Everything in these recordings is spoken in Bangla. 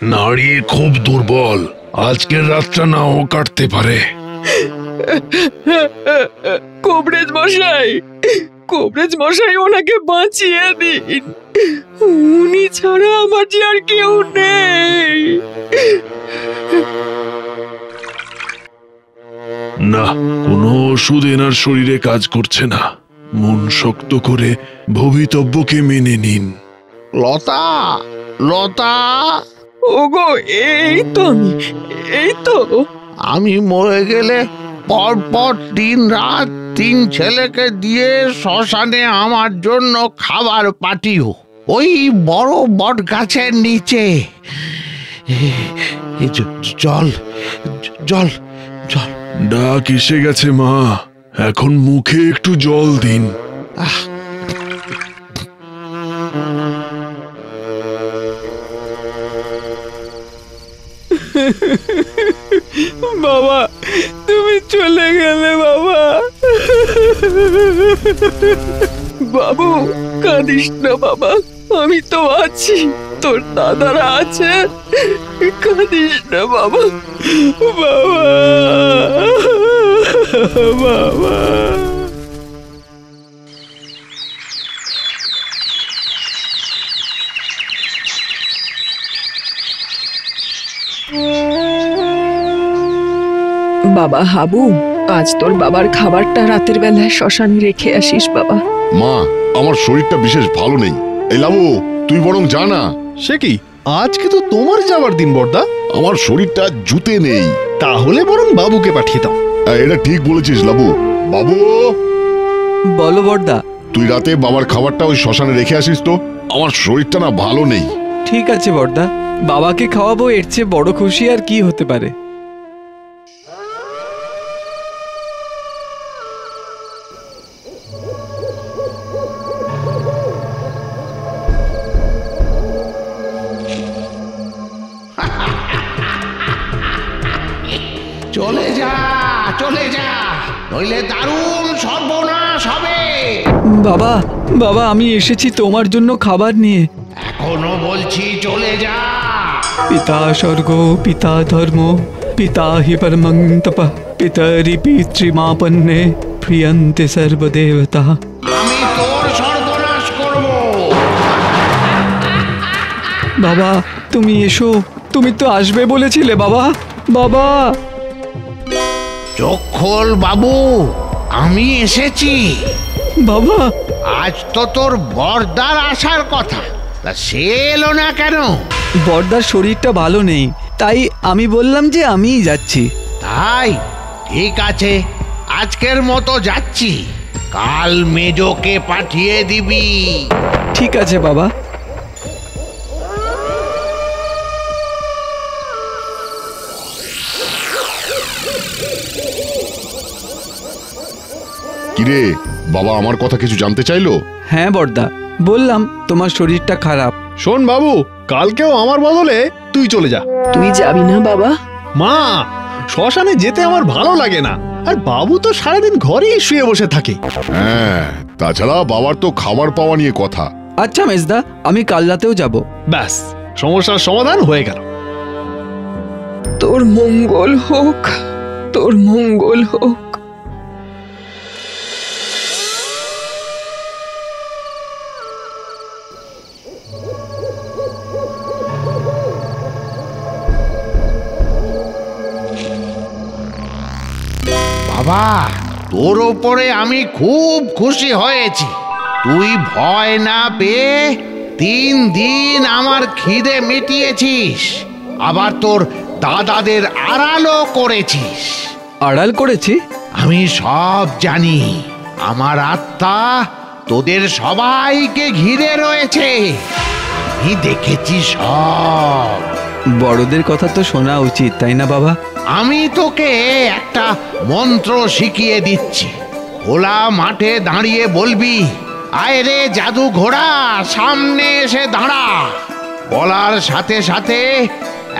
নাড়ি খুব দুর্বল, আজকের রাতটা নাও কাটতে পারে। কবরেজ মশাই, কবরেজ মশাই, ওনাকে বাঁচিয়ে দিন। উনি ছাড়া আমার যে আর কেউ নেই। না, কোনো ওষুধ এনার শরীরে কাজ করছে না। মন শক্ত করে ভবিতব্যকে মেনে নিন। লতা, লতা, ওগো, এই তো আমি, এই তো। আমি মরে গেলে পরপর 3 রাত 3 ছেলেকে দিয়ে শ্মশানে আমার জন্য খাবার পাঠিও, ওই বড় বট গাছের নিচে। জল জল জল। ডাক এসে গেছে মা, এখন মুখে একটু জল দিন। বাবা, তুমি চলে গেলে বাবা। বাবু, কাঁদিস না বাবা, আমি তো আছি, তোর দাদারা আছে, কাঁদিস না বাবা। বাবা, বাবা। বাবা হাবু, আজ তোর বাবার খাবারটা রাতের বেলায় শ্মশানে রেখে আসিস বাবা। মা, আমার শরীরটা বিশেষ ভালো নেই। এই লাবু, তুই বরং জানা। সে কি, আজকে তো তোমার যাওয়ার দিন বর্দা। আমার শরীরটা জুতে নেই। তাহলে বরং বাবুকে পাঠিয়ে দাও। এটা ঠিক বলেছিস লাবু। বাবু, বলো বর্দা। তুই রাতে বাবার খাবারটা ওই শ্মশানে রেখে আসিস তো, আমার শরীরটা না ভালো নেই। ঠিক আছে বর্দা, বাবাকে খাওয়াবো, এর চেয়ে বড় খুশি আর কি হতে পারে। চলে যা, চলে যা, নইলে দারুণ সর্বনাশ হবে। বাবা, বাবা, আমি এসেছি তোমার জন্য খাবার নিয়ে। এখনো বলছি চলে যা। পিতা স্বর্গ, পিতা ধর্ম, পিতা হি পরমং তপঃ, পিতরি পিতৃমাপন্নে প্রিয়ন্তে সর্বদেবতা। আমি তোর সর্বনাশ করব। বাবা, তুমি এসো, তুমি তো আসবে বলেছিলে বাবা। বাবা, চোখ খোল বাবু, আমি এসেছি। বাবা, আজ তো তোর বর্দার আসার কথা, তা সে এলো না কেন? বর্দার শরীরটা ভালো নেই, তাই আমি বললাম যে আমিই যাচ্ছি। তাই ঠিক আছে, আজকের মতো যাচ্ছি, কাল মেজোকে পাঠিয়ে দিবি। ঠিক আছে বাবা। কিরে, বাবা আমার কথা কিছু জানতে চাইলো? হ্যাঁ বর্দা, বললাম তোমার শরীরটা খারাপ। শোন বাবু, কালকেও আমার বদলে তুই চলে যা। তুই যাবি না বাবা? মা, শ্মশানে যেতে আমার ভালো লাগে না, আর বাবু তো সারাদিন ঘরেই শুয়ে বসে থাকে। হ্যাঁ, তাছাড়া বাবার তো খাবার পাওয়া নিয়ে কথা। আচ্ছা মেজদা, আমি কাল রাতেও যাব। ব্যাস, সমস্যার সমাধান হয়ে গেল। তোর মঙ্গল হোক, তোর মঙ্গল হোক। বাবা, তোর ওপরে আমি খুব খুশি হয়েছি। তুই ভয় না পেয়ে 3 দিন আমার খিদে মিটিয়েছিস, আবার তোর দাদাদের আড়ালও করেছিস। আড়াল করেছি? আমি সব জানি, আমার আত্মা তোদের সবাইকে ঘিরে রয়েছে, আমি দেখেছি সব। বড়দের কথা তো শোনা উচিত, তাই না বাবা? আমি তোকে একটা মন্ত্র শিখিয়ে দিচ্ছি। খোলা মাঠে দাঁড়িয়ে বলবি, আয় রে জাদু ঘোড়া, সামনে এসে দাঁড়া। বলার সাথে সাথে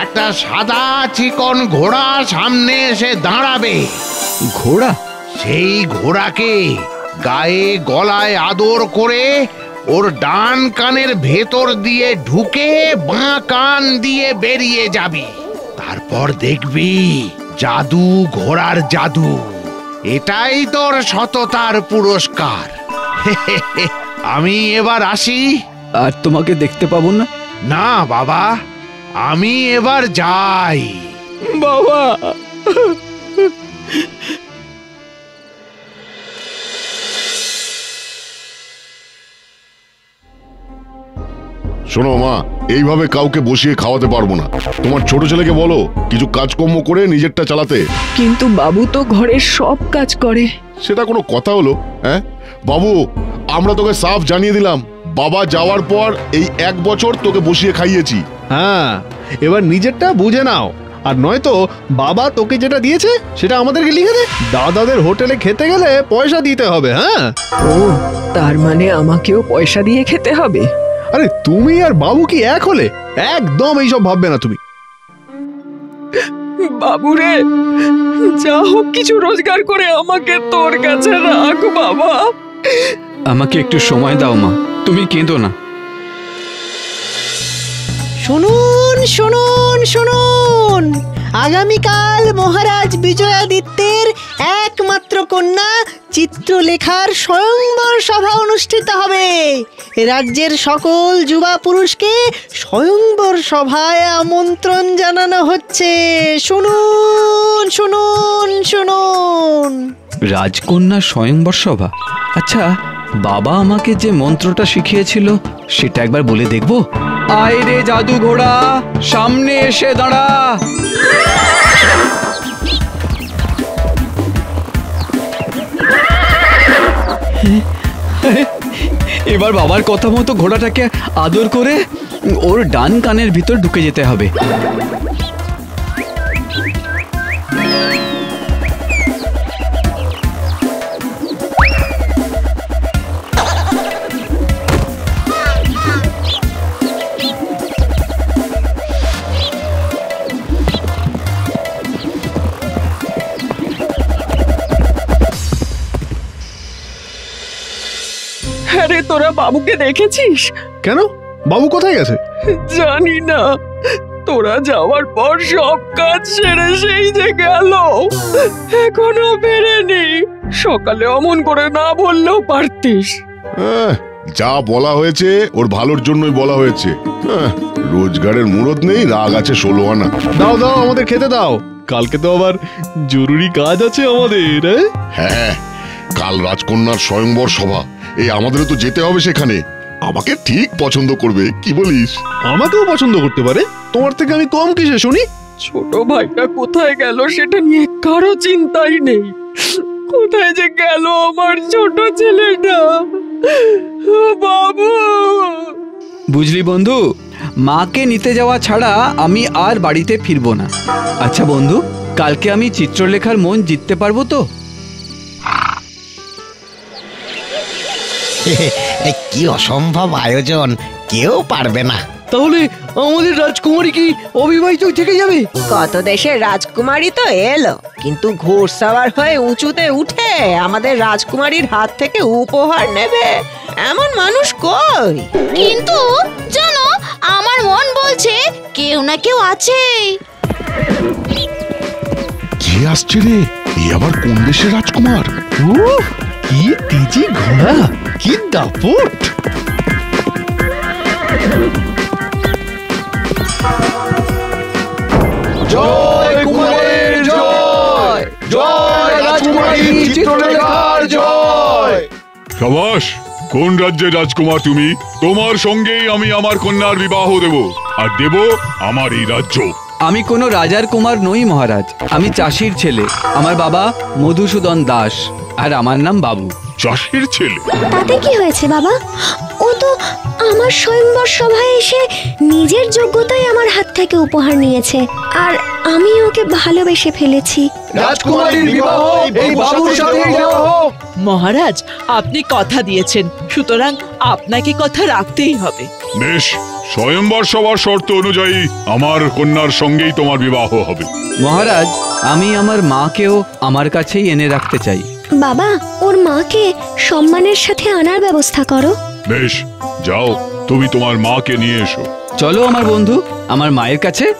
একটা সাদা চিকন ঘোড়া সামনে এসে দাঁড়াবে। ঘোড়া? সেই ঘোড়াকে গায়ে গলায় আদর করে ওর ডান কানের ভেতর দিয়ে ঢুকে বাঁ কান দিয়ে বেরিয়ে যাবি। তারপর দেখবি জাদু ঘোড়ার জাদু। এটাই তোর সততার পুরস্কার। আমি এবার আসি। আর তোমাকে দেখতে পাবো না? না বাবা, আমি এবার যাই। বাবা, শোনো মা, এইভাবে কাউকে বসিয়ে খাওয়াতে পারবো না। তোমার ছোট ছেলেকে বলো কিছু কাজকর্ম করে নিজেরটা চালাতে। কিন্তু বাবু তো ঘরের সব কাজ করে। সেটা কোনো কথা হলো? হ্যাঁ বাবু, আমরা তোকে সাফ জানিয়ে দিলাম, বাবা যাওয়ার পর এই 1 বছর তোকে বসিয়ে খাইয়েছি। হ্যাঁ, এবার নিজেরটা বুঝে নাও। আর নয়তো বাবা তোকে যেটা দিয়েছে সেটা আমাদেরকে লিখে দে। দাদাদের হোটেলে খেতে গেলে পয়সা দিতে হবে। হ্যাঁ, ও, তার মানে আমাকেও পয়সা দিয়ে খেতে হবে? আরে তুমি আর বাবু কি এক হলে? একদম এইসব ভাববে না তুমি। বাবুরে, যা হোক কিছু রোজগার করে আমাকে তোর কাছে রাখ বাবা। আমাকে একটু সময় দাও মা, তুমি কেঁদো না। শুনুন শুনুন শুনুন, আগামীকাল মহারাজ বিজয়াদিত্যের একমাত্র কন্যা চিত্রলেখার স্বয়ংবর সভা অনুষ্ঠিত হবে। রাজ্যের সকল যুবা পুরুষকে স্বয়ংবর সভায় আমন্ত্রণ জানানো হচ্ছে। শুনুন শুনুন শুনুন। রাজকন্যা স্বয়ংবর সভা? আচ্ছা, বাবা আমাকে যে মন্ত্রটা শিখিয়েছিল সেটা একবার বলে দেখবো। আয় রে জাদু ঘোড়া, সামনে এসে দাঁড়া। এবার বাবার কথা মতো ঘোড়াটাকে আদর করে ওর ডান কানের ভিতর ঢুকে যেতে হবে। আরে তোরা বাবুকে দেখেছিস? কেন, বাবু কোথায় গেছে? জানি না, তোরা যাওয়ার পর সব কাজ সেরে সেই যে গেল, এখনো ফেরেনি। সকালে অমন করে না বললেও পারতিস। যা বলা হয়েছে ওর ভালোর জন্যই বলা হয়েছে। রোজগারের মুরত নেই, রাগ আছে 16 আনা। দাও দাও, আমাদের খেতে দাও। কালকে তো আবার জরুরি কাজ আছে আমাদের। হ্যাঁ, কাল রাজকন্যার স্বয়ংবর সভা, এই আমাদেরও তো যেতে হবে সেখানে। আমাকে ঠিক পছন্দ করবে, কি বলিস? আমাকেও পছন্দ করতে পারে, তোমার থেকে আমি কম কিসে শুনি? ছোট ভাইটা কোথায় গেল সেটা নিয়ে কারো চিন্তাই নেই। কোথায় যে গেল আমার ছোট ছেলেটা? বাবু, বুঝলি বন্ধু, মাকে নিতে যাওয়া ছাড়া আমি আর বাড়িতে ফিরবো না। আচ্ছা বন্ধু, কালকে আমি চিত্রলেখার মন জিততে পারবো তো? কি অসম্ভব আয়োজন, কেউ পারবে না। তাহলে আমাদের রাজকুমারী কি অবিবাহিত থেকে যাবে? কত দেশের রাজকুমারী তো এলো, কিন্তু ঘোড়সাওয়ার হয়ে উঁচুতে উঠে আমাদের রাজকুমারীর হাত থেকে উপহার নেবে এমন মানুষ কই? কিন্তু জানো, আমার মন বলছে কেউ না কেউ আছে। কে আসছে রে? এই আবার কোন দেশের রাজকুমার? কি তেজি ঘোড়া, কি দাপট! জয় কুমারের জয়, জয় রাজকুমারী চিত্রলেখার জয়। সাবাস! কোন রাজ্যের রাজকুমার তুমি? তোমার সঙ্গেই আমি আমার কন্যার বিবাহ দেব, আর দেব আমার এই রাজ্য। আমি কোনো রাজার কুমার নই মহারাজ, আমি চাষির ছেলে। আমার বাবা মধুসূদন দাস, আর আমার নাম বাবু। চাষির ছেলে? তাতে কি হয়েছে বাবা? ও তো আমার স্বয়ংবর সভায় এসে নিজের যোগ্যতায় আমার হাত থেকে উপহার নিয়েছে, আর আমি ওকে ভালোবেসে ফেলেছি। রাজকুমারীর বিবাহ এই বাবুর সাথেই দেওয়া হোক। মহারাজ, আপনি কথা দিয়েছেন, সুতরাং আপনাকে কথা রাখতেই হবে। বেশ, স্বয়ংবর সভার শর্ত অনুযায়ী আমার কন্যার সঙ্গেই তোমার বিবাহ হবে। মহারাজ, আমি আমার মাকেও আমার কাছেই এনে রাখতে চাই। বাবা, ওর মাকে সম্মানের সাথে আনার ব্যবস্থা করো। বেশ, যাও তুমি তোমার মাকে নিয়ে এসো। চলো আমার বন্ধু, আমার মায়ের কাছে।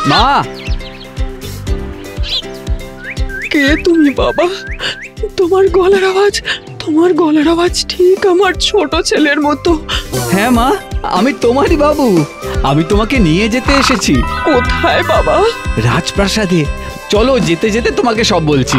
মা, কে তুমি বাবা? তোমার গলার আওয়াজ ঠিক আমার ছোট ছেলের মতো। হ্যাঁ মা, আমি তোমারই বাবু। আমি তোমাকে নিয়ে যেতে এসেছি। কোথায় বাবা? রাজপ্রাসাদে। চলো, যেতে যেতে তোমাকে সব বলছি।